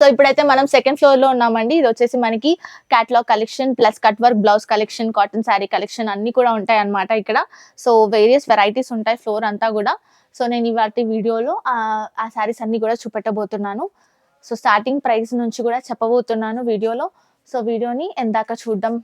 So ఇప్పుడైతే మనం second floor లో ఉన్నామండి. ఇది వచ్చేసి మనకి catalogue collection plus cut work blouse collection, cotton sari collection అన్ని కూడా ఉంటాయి అన్నమాట ఇక్కడ. సో వేరియస్ వెరైటీస్ ఉంటాయి ఫ్లోర్ అంతా కూడా. సో నేను ఇవాటి వీడియోలో ఆ శారీస్ అన్ని కూడా చూపెట్టబోతున్నాను. సో స్టార్టింగ్ ప్రైస్ నుంచి కూడా చెప్పబోతున్నాను వీడియోలో. సో వీడియోని ఎందాక చూడడం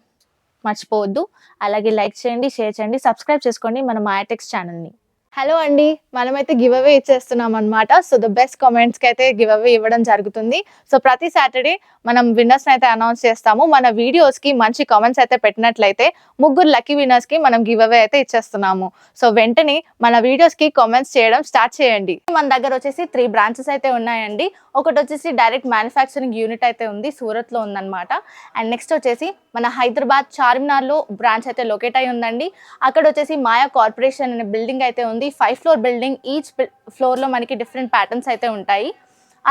మర్చిపోవద్దు. అలాగే లైక్ చేయండి, షేర్ చేయండి, సబ్స్క్రైబ్ చేసుకోండి మన మాయాటెక్స్ ఛానల్ని. హలో అండి, మనమైతే గివ్ అవే ఇచ్చేస్తున్నాం అనమాట. సో ద బెస్ట్ కామెంట్స్ కి అయితే గివ్ అవే ఇవ్వడం జరుగుతుంది. సో ప్రతి సాటర్డే మనం విన్నర్స్ అయితే అనౌన్స్ చేస్తాము. మన వీడియోస్ కి మంచి కామెంట్స్ అయితే పెట్టినట్లయితే ముగ్గురు లక్కీ విన్నర్స్ కి మనం గివ్ అవే అయితే ఇచ్చేస్తున్నాము. సో వెంటనే మన వీడియోస్ కి కామెంట్స్ చేయడం స్టార్ట్ చేయండి. మన దగ్గర వచ్చేసి 3 బ్రాంచెస్ అయితే ఉన్నాయండి. ఒకటి వచ్చేసి డైరెక్ట్ మ్యానుఫ్యాక్చరింగ్ యూనిట్ అయితే ఉంది, సూరత్ లో ఉందన్నమాట. అండ్ నెక్స్ట్ వచ్చేసి మన హైదరాబాద్ చార్మినార్ లో బ్రాంచ్ అయితే లొకేట్ అయి ఉందండి. అక్కడ వచ్చేసి మాయా కార్పొరేషన్ అనే బిల్డింగ్ అయితే ఉంది. 5 ఫ్లోర్ బిల్డింగ్. ఈచ్ ఫ్లోర్ లో మనకి డిఫరెంట్ ప్యాటర్న్స్ అయితే ఉంటాయి.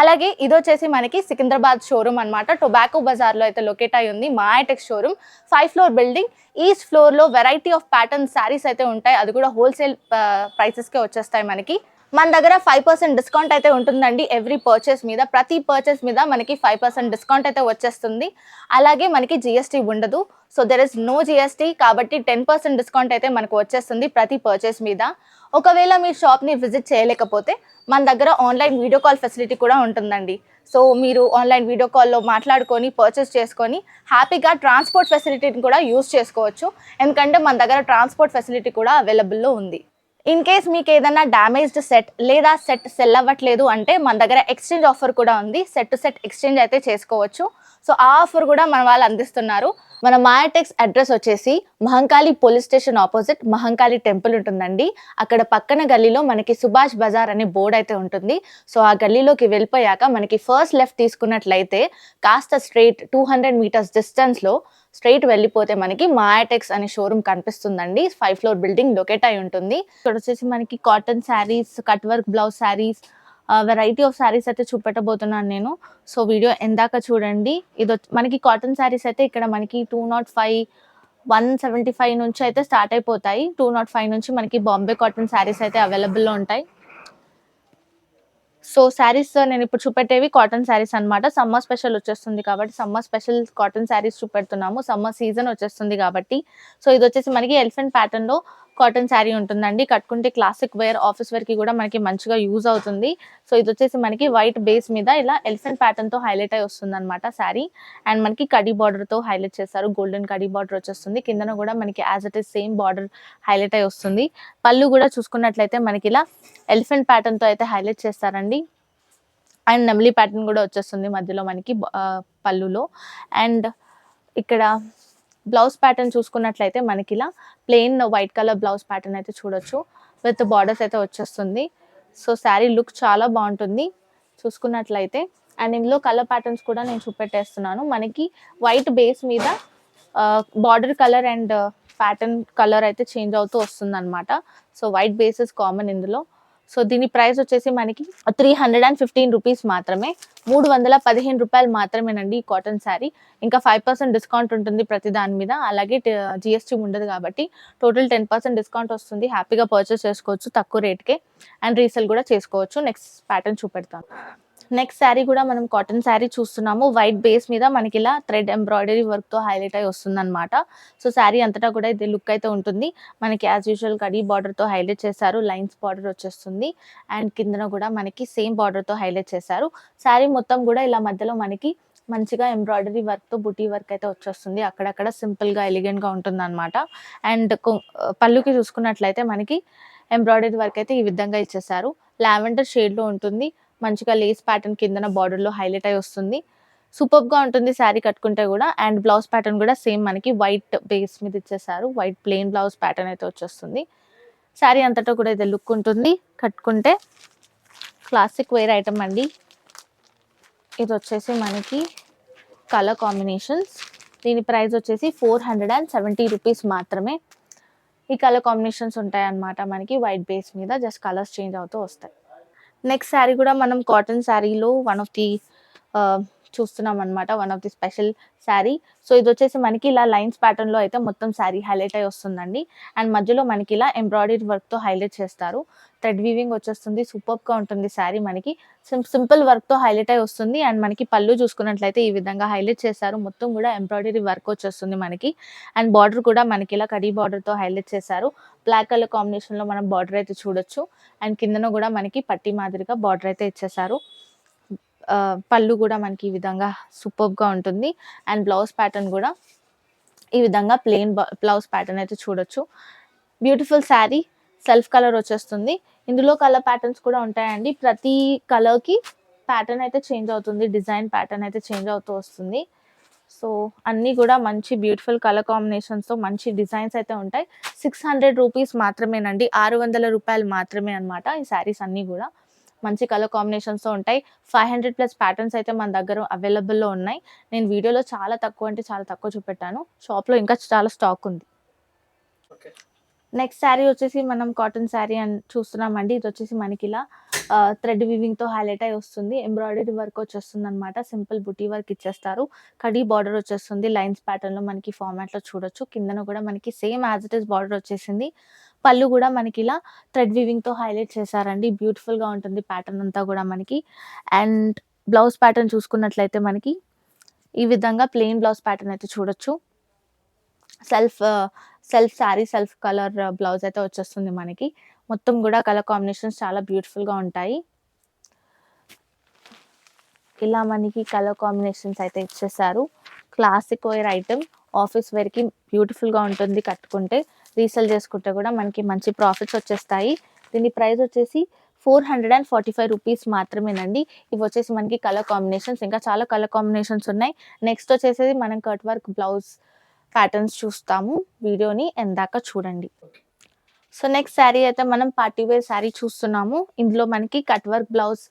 అలాగే ఇది వచ్చేసి మనకి సికింద్రాబాద్ షోరూమ్ అన్నమాట. టొబాకో బజార్ లో అయితే లొకేట్ అయి ఉంది Mayatex showroom. 5 floor building. Each floor లో వెరైటీ ఆఫ్ ప్యాటర్న్ శారీస్ అయితే ఉంటాయి. అది కూడా హోల్సేల్ ప్రైసెస్ కే వచ్చేస్తాయి మనకి. మన దగ్గర 5% డిస్కౌంట్ అయితే ఉంటుందండి ఎవ్రీ పర్చేస్ మీద. ప్రతి పర్చేస్ మీద మనకి 5% డిస్కౌంట్ అయితే వచ్చేస్తుంది. అలాగే మనకి జిఎస్టీ ఉండదు. So there is no GST, కాబట్టి 10% డిస్కౌంట్ అయితే మనకు వచ్చేస్తుంది ప్రతి పర్చేస్ మీద. ఒకవేళ మీ షాప్ని విజిట్ చేయలేకపోతే మన దగ్గర ఆన్లైన్ వీడియో కాల్ ఫెసిలిటీ కూడా ఉంటుందండి. సో మీరు ఆన్లైన్ వీడియో కాల్లో మాట్లాడుకొని పర్చేస్ చేసుకొని హ్యాపీగా ట్రాన్స్పోర్ట్ ఫెసిలిటీని కూడా యూస్ చేసుకోవచ్చు. ఎందుకంటే మన దగ్గర ట్రాన్స్పోర్ట్ ఫెసిలిటీ కూడా అవైలబుల్లో ఉంది. ఇన్ కేస్ మీకు ఏదైనా డ్యామేజ్డ్ సెట్ లేదా సెట్ సెల్ అవ్వట్లేదు అంటే మన దగ్గర ఎక్స్చేంజ్ ఆఫర్ కూడా ఉంది. సెట్ టు సెట్ ఎక్స్చేంజ్ అయితే చేసుకోవచ్చు. సో ఆ ఆఫర్ కూడా మన వాళ్ళు అందిస్తున్నారు. మన మాయాటెక్స్ అడ్రస్ వచ్చేసి Mahankali police station opposite Mahankali temple ఉంటుందండి. అక్కడ పక్కన గల్లీలో మనకి సుభాష్ బజార్ అనే బోర్డు అయితే ఉంటుంది. సో ఆ గల్లీలోకి వెళ్ళిపోయాక మనకి ఫస్ట్ లెఫ్ట్ తీసుకున్నట్లయితే కాస్త స్ట్రైట్ 200 మీటర్స్ డిస్టెన్స్లో స్ట్రైట్ వెళ్ళిపోతే మనకి మాయాటెక్స్ అనే షోరూమ్ కనిపిస్తుందండి. 5 ఫ్లోర్ బిల్డింగ్ లొకేట్ అయి ఉంటుంది. ఇక్కడ వచ్చేసి మనకి cotton saris, cut work blouse saris, variety of saris అయితే చూపెట్టబోతున్నాను నేను. సో వీడియో ఎందాక చూడండి. ఇది మనకి కాటన్ శారీస్ అయితే ఇక్కడ మనకి 205, 175 నుంచి అయితే స్టార్ట్ అయిపోతాయి. 205 నుంచి మనకి బాంబే కాటన్ శారీస్ అయితే అవైలబుల్లో ఉంటాయి. సో శారీస్ నేను ఇప్పుడు చూపెట్టేవి కాటన్ శారీస్ అన్నమాట. సమ్మర్ స్పెషల్ వచ్చేస్తుంది కాబట్టి సమ్మర్ స్పెషల్ కాటన్ శారీస్ చూపెడుతున్నాము. సమ్మర్ సీజన్ వచ్చేస్తుంది కాబట్టి. సో ఇది వచ్చేసి మనకి ఎలిఫెంట్ ప్యాటర్న్ లో కాటన్ శారీ ఉంటుందండి. కట్టుకుంటే క్లాసిక్ వేర్, ఆఫీస్ వేర్ కి కూడా మనకి మంచిగా యూజ్ అవుతుంది. సో ఇది వచ్చేసి మనకి వైట్ బేస్ మీద ఇలా ఎలిఫెంట్ ప్యాటర్న్ తో హైలైట్ అయి వస్తుంది అనమాట శారీ. అండ్ మనకి కడీ బార్డర్ తో హైలైట్ చేస్తారు. గోల్డెన్ కడీ బార్డర్ వచ్చేస్తుంది. కిందన కూడా మనకి as it is same border highlight అయి వస్తుంది. పళ్ళు కూడా చూసుకున్నట్లయితే మనకి ఇలా ఎలిఫెంట్ ప్యాటర్న్ తో అయితే హైలైట్ చేస్తారండి. అండ్ నెమలి ప్యాటర్న్ కూడా వచ్చేస్తుంది మధ్యలో మనకి పళ్ళులో. అండ్ ఇక్కడ బ్లౌజ్ ప్యాటర్న్ చూసుకున్నట్లయితే మనకి ఇలా plain white colour blouse pattern అయితే చూడొచ్చు. విత్ బార్డర్స్ అయితే వచ్చేస్తుంది. సో శారీ లుక్ చాలా బాగుంటుంది చూసుకున్నట్లయితే. అండ్ ఇందులో కలర్ ప్యాటర్న్స్ కూడా నేను చూపెట్టేస్తున్నాను. మనకి వైట్ బేస్ మీద border colour and pattern colour అయితే చేంజ్ అవుతూ వస్తుంది అనమాట. సో వైట్ బేసెస్ కామన్ ఇందులో. సో దీని ప్రైస్ వచ్చేసి మనకి 315 రూపీస్ మాత్రమే. 315 రూపాయలు మాత్రమేనండి ఈ కాటన్ శారీ. ఇంకా 5% డిస్కౌంట్ ఉంటుంది ప్రతి దాని మీద. అలాగే జిఎస్టీ ఉండదు కాబట్టి టోటల్ 10% డిస్కౌంట్ వస్తుంది. హ్యాపీగా పర్చేస్ చేసుకోవచ్చు తక్కువ రేట్కే. అండ్ రీసేల్ కూడా చేసుకోవచ్చు. నెక్స్ట్ ప్యాటర్న్ చూపెడతాను. నెక్స్ట్ శారీ కూడా మనం కాటన్ శారీ చూస్తున్నాము. వైట్ బేస్ మీద మనకి ఇలా థ్రెడ్ ఎంబ్రాయిడరీ వర్క్ తో హైలైట్ అయి వస్తుంది అనమాట. సో శారీ అంతటా కూడా ఇది లుక్ అయితే ఉంటుంది. మనకి యాజ్ యూజువల్ కడీ బార్డర్ తో హైలైట్ చేశారు. లైన్స్ బార్డర్ వచ్చేస్తుంది. అండ్ కిందన కూడా మనకి సేమ్ బార్డర్ తో హైలైట్ చేశారు. శారీ మొత్తం కూడా ఇలా మధ్యలో మనకి మంచిగా ఎంబ్రాయిడరీ వర్క్ తో బుటీ వర్క్ అయితే వచ్చేస్తుంది. అక్కడక్కడ సింపుల్ గా ఎలిగెంట్ గా ఉంటుంది అనమాట. అండ్ పళ్ళుకి చూసుకున్నట్లయితే మనకి ఎంబ్రాయిడరీ వర్క్ అయితే ఈ విధంగా ఇచ్చేసారు. లావెండర్ షేడ్ లో ఉంటుంది. మంచిగా లేస్ ప్యాటర్న్ కిందన బార్డర్ లో హైలైట్ అయి వస్తుంది. సూపర్ గా ఉంటుంది శారీ కట్టుకుంటే కూడా. అండ్ బ్లౌజ్ ప్యాటర్న్ కూడా సేమ్ మనకి వైట్ బేస్ మీద ఇచ్చేసారు. వైట్ ప్లెయిన్ బ్లౌజ్ ప్యాటర్న్ అయితే వచ్చేస్తుంది. శారీ అంతటా కూడా ఇది లుక్ ఉంటుంది. కట్టుకుంటే క్లాసిక్ వేర్ ఐటమ్ అండి. ఇది వచ్చేసి మనకి కలర్ కాంబినేషన్స్. దీని ప్రైస్ వచ్చేసి 470 రూపీస్ మాత్రమే. ఈ కలర్ కాంబినేషన్స్ ఉంటాయి అన్నమాట మనకి వైట్ బేస్ మీద. జస్ట్ కలర్స్ చేంజ్ అవుతూ వస్తాయి. నెక్స్ట్ శారీ కూడా మనం కాటన్ శారీలో వన్ ఆఫ్ ది చూస్తున్నాం అనమాట. One of the special sari. So ఇది వచ్చేసి మనకి ఇలా లైన్స్ ప్యాటర్న్ లో అయితే మొత్తం శారీ హైలైట్ అయి వస్తుందండి. అండ్ మధ్యలో మనకి ఇలా ఎంబ్రాయిడరీ వర్క్ తో హైలైట్ చేస్తారు. థ్రెడ్ వీవింగ్ వచ్చేస్తుంది. సూపర్బ్ గా ఉంటుంది శారీ. మనకి సింపుల్ వర్క్ తో హైలైట్ అయి వస్తుంది. అండ్ మనకి పళ్ళు చూసుకున్నట్లయితే ఈ విధంగా హైలైట్ చేశారు. మొత్తం కూడా ఎంబ్రాయిడరీ వర్క్ వచ్చేస్తుంది మనకి. అండ్ బార్డర్ కూడా మనకి ఇలా కడీ బార్డర్ తో హైలైట్ చేశారు. బ్లాక్ కలర్ కాంబినేషన్ లో మనం బార్డర్ అయితే చూడొచ్చు. అండ్ కిందన కూడా మనకి పట్టి మాదిరిగా బార్డర్ అయితే ఇచ్చేసారు. పళ్ళు కూడా మనకి ఈ విధంగా సూపర్బ్ గా ఉంటుంది. అండ్ బ్లౌజ్ ప్యాటర్న్ కూడా ఈ విధంగా ప్లెయిన్ బ్లౌజ్ ప్యాటర్న్ అయితే చూడొచ్చు. బ్యూటిఫుల్ శారీ. సెల్ఫ్ కలర్ వచ్చేస్తుంది. ఇందులో కలర్ ప్యాటర్న్స్ కూడా ఉంటాయండి. ప్రతి కలర్ కి ప్యాటర్న్ అయితే చేంజ్ అవుతుంది. డిజైన్ ప్యాటర్న్ అయితే చేంజ్ అవుతూ వస్తుంది. సో అన్నీ కూడా మంచి బ్యూటిఫుల్ కలర్ కాంబినేషన్స్తో మంచి డిజైన్స్ అయితే ఉంటాయి. 600 రూపీస్ మాత్రమేనండి. 600 రూపాయలు మాత్రమే అనమాట ఈ శారీస్ అన్నీ కూడా. మంచి కలర్ కాంబినేషన్స్తో ఉంటాయి. 500+ ప్యాటర్న్స్ అయితే మన దగ్గర అవైలబుల్లో ఉన్నాయి. నేను వీడియోలో చాలా తక్కువ అంటే చాలా తక్కువ చూపెట్టాను. షాప్లో ఇంకా చాలా స్టాక్ ఉంది. నెక్స్ట్ శారీ వచ్చేసి మనం కాటన్ శారీ అని చూస్తున్నామండి. ఇది వచ్చేసి మనకి ఇలా థ్రెడ్ వీవింగ్తో హైలైట్ అయి వస్తుంది. ఎంబ్రాయిడరీ వర్క్ వచ్చేస్తుంది అనమాట. సింపుల్ బుటీ వర్క్ ఇచ్చేస్తారు. కడీ బార్డర్ వచ్చేస్తుంది. లైన్స్ ప్యాటర్న్లో మనకి ఫార్మాట్లో చూడొచ్చు. కిందన కూడా మనకి same as it is border వచ్చేసింది. పళ్ళు కూడా మనకి ఇలా థ్రెడ్ వీవింగ్తో హైలైట్ చేశారండి. బ్యూటిఫుల్గా ఉంటుంది ప్యాటర్న్ అంతా కూడా మనకి. అండ్ బ్లౌజ్ ప్యాటర్న్ చూసుకున్నట్లయితే మనకి ఈ విధంగా ప్లెయిన్ బ్లౌజ్ ప్యాటర్న్ అయితే చూడొచ్చు. Self sari self colour blouse అయితే వచ్చేస్తుంది మనకి. మొత్తం కూడా కలర్ కాంబినేషన్స్ చాలా బ్యూటిఫుల్గా ఉంటాయి. ఇలా మనకి కలర్ కాంబినేషన్స్ అయితే ఇచ్చేసారు. Classic wear item. ఆఫీస్ వేర్కి బ్యూటిఫుల్గా ఉంటుంది. కట్టుకుంటే రీసేల్ చేసుకుంటే కూడా మనకి మంచి ప్రాఫిట్స్ వచ్చేస్తాయి. దీని ప్రైస్ వచ్చేసి 445 రూపీస్ మాత్రమేనండి. ఇవి వచ్చేసి మనకి కలర్ కాంబినేషన్స్. ఇంకా చాలా కలర్ కాంబినేషన్స్ ఉన్నాయి. నెక్స్ట్ వచ్చేసి మనం కట్ వర్క్ బ్లౌజ్ ప్యాటర్న్స్ చూస్తాము. వీడియోని ఎందాక చూడండి. సో నెక్స్ట్ శారీ అయితే మనం పార్టీ వేర్ శారీ చూస్తున్నాము. ఇందులో మనకి కట్ వర్క్ బ్లౌజ్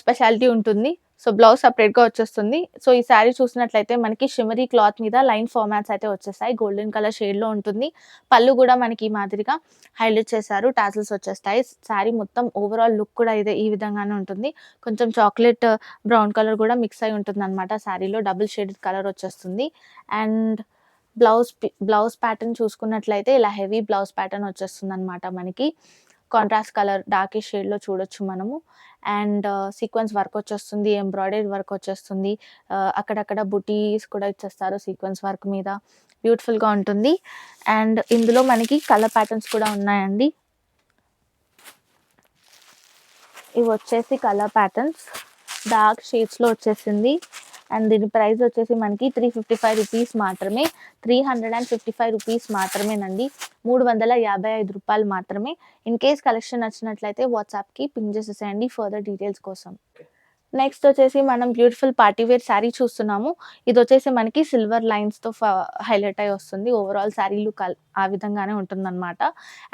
స్పెషాలిటీ ఉంటుంది. సో బ్లౌజ్ సపరేట్గా వచ్చేస్తుంది. సో ఈ శారీ చూసినట్లయితే మనకి షిమరీ క్లాత్ మీద లైన్ ఫార్మాట్స్ అయితే వచ్చేస్తాయి. గోల్డెన్ కలర్ షేడ్లో ఉంటుంది. పళ్ళు కూడా మనకి ఈ మాదిరిగా హైలైట్ చేశారు. టాజిల్స్ వచ్చేస్తాయి. శారీ మొత్తం ఓవరాల్ లుక్ కూడా ఇదే ఈ విధంగానే ఉంటుంది. కొంచెం చాక్లెట్ బ్రౌన్ కలర్ కూడా మిక్స్ అయి ఉంటుంది అనమాట. శారీలో డబుల్ షేడెడ్ కలర్ వచ్చేస్తుంది. అండ్ బ్లౌజ్ ప్యాటర్న్ చూసుకున్నట్లయితే ఇలా హెవీ బ్లౌజ్ ప్యాటర్న్ వచ్చేస్తుంది అనమాట మనకి. కాంట్రాస్ట్ కలర్ డార్కిష్ షేడ్లో చూడొచ్చు మనము. అండ్ సీక్వెన్స్ వర్క్ వచ్చేస్తుంది. ఎంబ్రాయిడరీ వర్క్ వచ్చేస్తుంది. అక్కడక్కడ బుటీస్ కూడా ఇచ్చేస్తారు సీక్వెన్స్ వర్క్ మీద. బ్యూటిఫుల్గా ఉంటుంది. అండ్ ఇందులో మనకి కలర్ ప్యాటర్న్స్ కూడా ఉన్నాయండి. ఇవి వచ్చేసి కలర్ ప్యాటర్న్స్. డార్క్ షేడ్స్లో వచ్చేసింది. అండ్ దీని ప్రైస్ వచ్చేసి మనకి 355 రూపీస్ మాత్రమే. 355 రూపీస్ మాత్రమేనండి. 355 రూపాయలు మాత్రమే. ఇన్ కేస్ కలెక్షన్ నచ్చినట్లయితే వాట్సాప్కి పింగ్ చేసేసేయండి ఫర్దర్ డీటెయిల్స్ కోసం. నెక్స్ట్ వచ్చేసి మనం బ్యూటిఫుల్ పార్టీ వేర్ శారీ చూస్తున్నాము. ఇది వచ్చేసి మనకి సిల్వర్ లైన్స్తో హైలైట్ అయి వస్తుంది. ఓవరాల్ శారీ లుక్ ఆ విధంగానే ఉంటుందన్నమాట.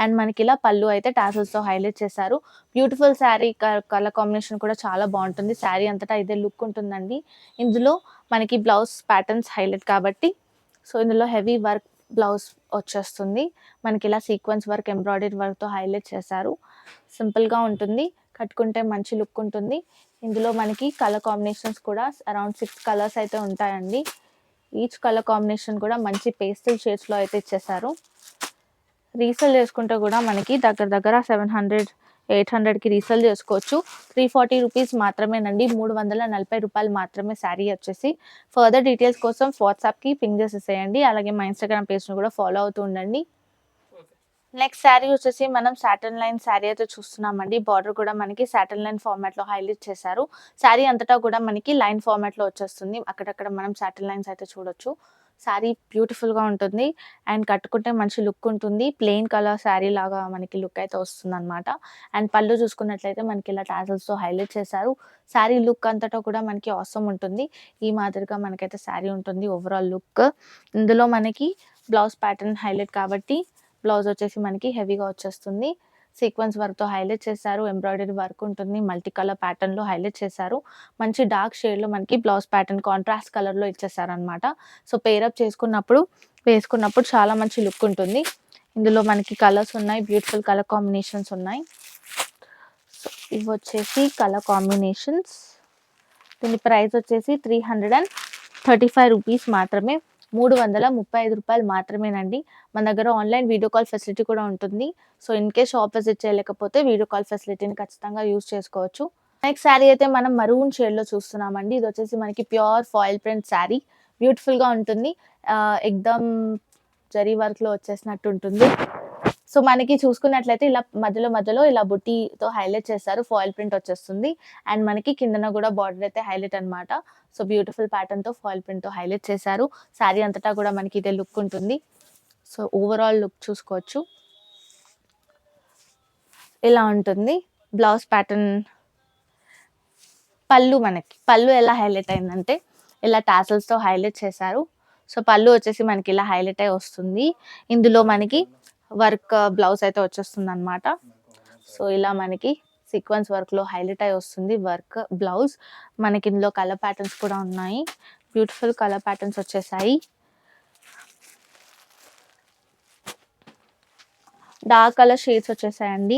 అండ్ మనకి ఇలా పళ్ళు అయితే టాసల్స్తో హైలైట్ చేశారు. బ్యూటిఫుల్ శారీ. కలర్ కాంబినేషన్ కూడా చాలా బాగుంటుంది. శారీ అంతటా ఇదే లుక్ ఉంటుందండి. ఇందులో మనకి బ్లౌజ్ ప్యాటర్న్స్ హైలైట్ కాబట్టి సో ఇందులో హెవీ వర్క్ బ్లౌజ్ వచ్చేస్తుంది. మనకి ఇలా సీక్వెన్స్ వర్క్ ఎంబ్రాయిడరీ వర్క్తో హైలైట్ చేశారు. సింపుల్గా ఉంటుంది. కట్టుకుంటే మంచి లుక్ ఉంటుంది. ఇందులో మనకి కలర్ కాంబినేషన్స్ కూడా అరౌండ్ 6 కలర్స్ అయితే ఉంటాయండి. ఈచ్ కలర్ కాంబినేషన్ కూడా మంచి పేస్టల్ షేడ్స్లో అయితే ఇచ్చేసారు. రీసేల్ చేసుకుంటే కూడా మనకి దగ్గర 700-800కి రీసేల్ చేసుకోవచ్చు. 340 రూపీస్ మాత్రమేనండి. 340 రూపాయలు మాత్రమే శారీ వచ్చేసి. ఫర్దర్ డీటెయిల్స్ కోసం వాట్సాప్కి పింగ్ చేసేసేయండి. అలాగే మా ఇన్స్టాగ్రామ్ పేజ్ను కూడా ఫాలో అవుతూ ఉండండి. నెక్స్ట్ శారీ వచ్చేసి మనం సాటన్ లైన్ శారీ అయితే చూస్తున్నామండి. బార్డర్ కూడా మనకి సాటన్ లైన్ ఫార్మాట్లో హైలైట్ చేశారు. శారీ అంతటా కూడా మనకి లైన్ ఫార్మాట్లో వచ్చేస్తుంది. అక్కడక్కడ మనం సాటన్ లైన్స్ అయితే చూడొచ్చు. శారీ బ్యూటిఫుల్గా ఉంటుంది. అండ్ కట్టుకుంటే మంచి లుక్ ఉంటుంది. ప్లెయిన్ కలర్ శారీ లాగా మనకి లుక్ అయితే వస్తుంది అనమాట. అండ్ పళ్ళు చూసుకున్నట్లయితే మనకి ఇలా టాజల్స్తో హైలైట్ చేశారు. శారీ లుక్ అంతటా కూడా మనకి అవసరం ఉంటుంది. ఈ మాదిరిగా మనకైతే శారీ ఉంటుంది ఓవరాల్ లుక్. ఇందులో మనకి బ్లౌజ్ ప్యాటర్న్ హైలైట్ కాబట్టి బ్లౌజ్ వచ్చేసి మనకి హెవీగా వచ్చేస్తుంది. సీక్వెన్స్ వర్క్తో హైలైట్ చేశారు. ఎంబ్రాయిడరీ వర్క్ ఉంటుంది. మల్టీ కలర్ ప్యాటర్న్లో హైలైట్ చేశారు. మంచి డార్క్ షేడ్లో మనకి బ్లౌజ్ ప్యాటర్న్ కాంట్రాస్ట్ కలర్లో ఇచ్చేసారనమాట. సో పేరప్ వేసుకున్నప్పుడు చాలా మంచి లుక్ ఉంటుంది. ఇందులో మనకి కలర్స్ ఉన్నాయి. బ్యూటిఫుల్ కలర్ కాంబినేషన్స్ ఉన్నాయి. సో ఇవి వచ్చేసి కలర్ కాంబినేషన్స్. దీని ప్రైస్ వచ్చేసి 335 రూపీస్ మాత్రమే. 335 రూపాయలు మాత్రమేనండి. మన దగ్గర ఆన్‌లైన్ వీడియో కాల్ ఫెసిలిటీ కూడా ఉంటుంది. So, in case shop visit చేయలేకపోతే వీడియో కాల్ ఫెసిలిటీని ఖచ్చితంగా యూజ్ చేసుకోవచ్చు. నెక్స్ట్ శారీ అయితే మనం మరూన్ షేడ్‌లో చూస్తున్నామండి. ఇదొచ్చేసి మనకి ప్యూర్ ఫాయిల్ ప్రింట్ శారీ. బ్యూటిఫుల్‌గా ఉంటుంది. ఎక్దమ్ జరీ వర్క్‌లో వచ్చేసినట్టు ఉంటుంది. సో, మనకి చూసుకున్నట్లయితే ఇలా మధ్యలో ఇలా బుట్టీతో హైలైట్ చేశారు. ఫాయిల్ ప్రింట్ వచ్చేస్తుంది. అండ్ మనకి కిందన కూడా బార్డర్ అయితే హైలైట్ అన్నమాట. సో, బ్యూటిఫుల్ ప్యాటర్న్‌తో ఫాయిల్ ప్రింట్‌తో హైలైట్ చేశారు. శారీ అంతటా కూడా మనకి ఇదే లుక్ ఉంటుంది. సో, ఓవరాల్ లుక్ చూసుకోవచ్చు. ఇలా ఉంటుంది. బ్లౌజ్ ప్యాటర్న్ పళ్ళు ఎలా హైలైట్ అయిందంటే ఇలా టాసల్స్‌తో హైలైట్ చేశారు. సో, పళ్ళు వచ్చేసి మనకి ఇలా హైలైట్ అయ్యి వస్తుంది. ఇందులో మనకి వర్క్ బ్లౌజ్ అయితే వచ్చేస్తుందన్నమాట. సో, ఇలా మనకి సీక్వెన్స్ వర్క్‌లో హైలైట్ అయ్యి వస్తుంది వర్క్ బ్లౌజ్. మనకి ఇందులో కలర్ ప్యాటర్న్స్ కూడా ఉన్నాయి. బ్యూటిఫుల్ కలర్ ప్యాటర్న్స్ వచ్చేసాయి. డార్క్ కలర్ షేడ్స్ వచ్చేసాయండి.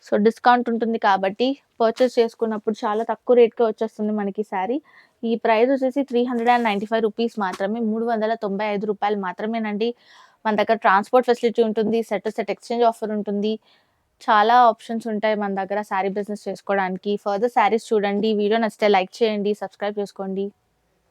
సో, డిస్కౌంట్ ఉంటుంది కాబట్టి పర్చేస్ చేసుకున్నప్పుడు చాలా తక్కువ రేట్‌కే వచ్చేస్తుంది మనకి శారీ. ఈ ప్రైస్ వచ్చేసి 395 రూపీస్ మాత్రమే. 395 రూపాయలు మాత్రమేనండి. మన దగ్గర ట్రాన్స్‌పోర్ట్ ఫెసిలిటీ ఉంటుంది. Set to set exchange offer ఉంటుంది. చాలా ఆప్షన్స్ ఉంటాయి మన దగ్గర శారీ బిజినెస్ చేసుకోవడానికి. ఫర్దర్ శారీస్ చూడండి. వీడియో నచ్చితే లైక్ చేయండి. సబ్స్క్రైబ్ చేసుకోండి.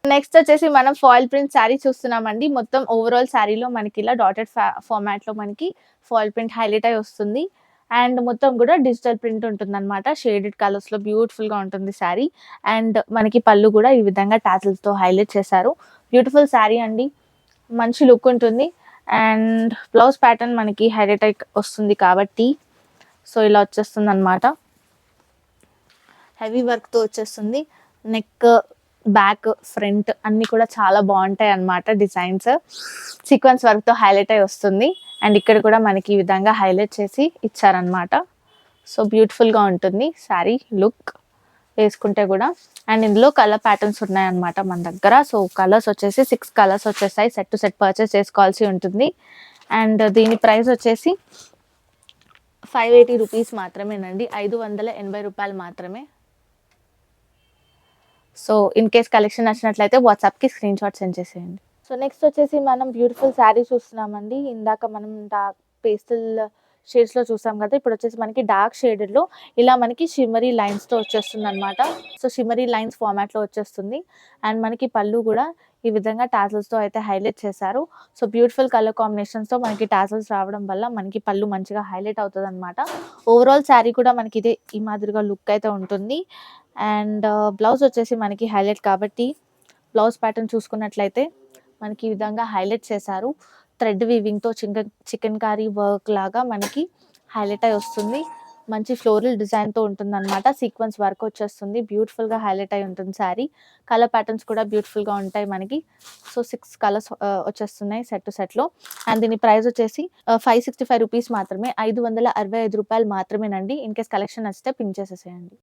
నెక్స్ట్ వచ్చేసి మనం ఫాయిల్ ప్రింట్ శారీ చూస్తున్నామండి. మొత్తం ఓవరాల్ శారీలో మనకి ఇలా డాటెడ్ ఫార్మాట్‌లో మనకి ఫాయిల్ ప్రింట్ హైలైట్ అయ్యి వస్తుంది. అండ్ మొత్తం కూడా డిజిటల్ ప్రింట్ ఉంటుందన్నమాట. షేడెడ్ కలర్స్‌లో బ్యూటిఫుల్‌గా ఉంటుంది శారీ. అండ్ మనకి పళ్ళు కూడా ఈ విధంగా టాసిల్స్‌తో హైలైట్ చేశారు. బ్యూటిఫుల్ శారీ అండి. మంచి లుక్ ఉంటుంది. అండ్ బ్లౌజ్ ప్యాటర్న్ మనకి హైలైట్ అయ్యి వస్తుంది కాబట్టి సో, ఇలా వచ్చేస్తుందన్నమాట. హెవీ వర్క్‌తో వచ్చేస్తుంది. నెక్, బ్యాక్, ఫ్రంట్ అన్నీ కూడా చాలా బాగుంటాయి అన్నమాట డిజైన్స్. సీక్వెన్స్ వర్క్‌తో హైలైట్ అయ్యి వస్తుంది. అండ్ ఇక్కడ కూడా మనకి ఈ విధంగా హైలైట్ చేసి ఇచ్చారనమాట. సో, బ్యూటిఫుల్‌గా ఉంటుంది శారీ లుక్ వేసుకుంటే కూడా. అండ్ ఇందులో కలర్ ప్యాటర్న్స్ ఉన్నాయన్నమాట మన దగ్గర. సో, కలర్స్ వచ్చేసి 6 కలర్స్ వచ్చేసాయి. సెట్ టు సెట్ పర్చేస్ చేసుకోవాల్సి ఉంటుంది. అండ్ దీని ప్రైస్ వచ్చేసి 580 రూపీస్ మాత్రమేనండి. 580 రూపాయలు మాత్రమే. సో, ఇన్ కేస్ కలెక్షన్ నచ్చినట్లయితే వాట్సాప్‌కి స్క్రీన్ షాట్ సెండ్ చేసేయండి. సో, నెక్స్ట్ వచ్చేసి మనం బ్యూటిఫుల్ శారీ చూస్తున్నామండి. ఇందాక మనం డార్క్ పేస్టల్ షేడ్స్‌లో చూసాం కదా! ఇప్పుడు వచ్చేసి మనకి డార్క్ షేడెడ్‌లో ఇలా మనకి షిమ్మరీ లైన్స్‌తో వచ్చేస్తుందన్నమాట. సో, షిమ్మరీ లైన్స్ ఫార్మాట్‌లో వచ్చేస్తుంది. అండ్ మనకి పళ్ళు కూడా ఈ విధంగా టాసల్స్‌తో అయితే హైలైట్ చేశారు. సో, బ్యూటిఫుల్ కలర్ కాంబినేషన్స్‌తో మనకి టాసల్స్ రావడం వల్ల మనకి పళ్ళు మంచిగా హైలైట్ అవుతదన్నమాట. ఓవరాల్ శారీ కూడా మనకి ఇదే ఈ మాదిరిగా లుక్ అయితే ఉంటుంది. అండ్ బ్లౌజ్ వచ్చేసి మనకి హైలైట్ కాబట్టి బ్లౌజ్ ప్యాటర్న్ చూసుకున్నట్లయితే మనకి ఈ విధంగా హైలైట్ చేశారు. థ్రెడ్ వీవింగ్‌తో చికెన్ కర్రీ వర్క్ లాగా మనకి హైలైట్ అయ్యి వస్తుంది. మంచి ఫ్లోరల్ డిజైన్‌తో ఉంటుందన్నమాట. సీక్వెన్స్ వర్క్ వచ్చేస్తుంది. బ్యూటిఫుల్‌గా హైలైట్ అయ్యి ఉంటుంది శారీ. కలర్ ప్యాటర్న్స్ కూడా బ్యూటిఫుల్‌గా ఉంటాయి మనకి. సో, 6 కలర్స్ వచ్చేస్తున్నాయి సెట్ టు సెట్‌లో. అండ్ దీని ప్రైస్ వచ్చేసి 565 రూపీస్ మాత్రమే. 565 రూపాయలు మాత్రమేనండి. ఇన్ కేస్ కలెక్షన్ నచ్చితే పింక్ చేసేసేయండి.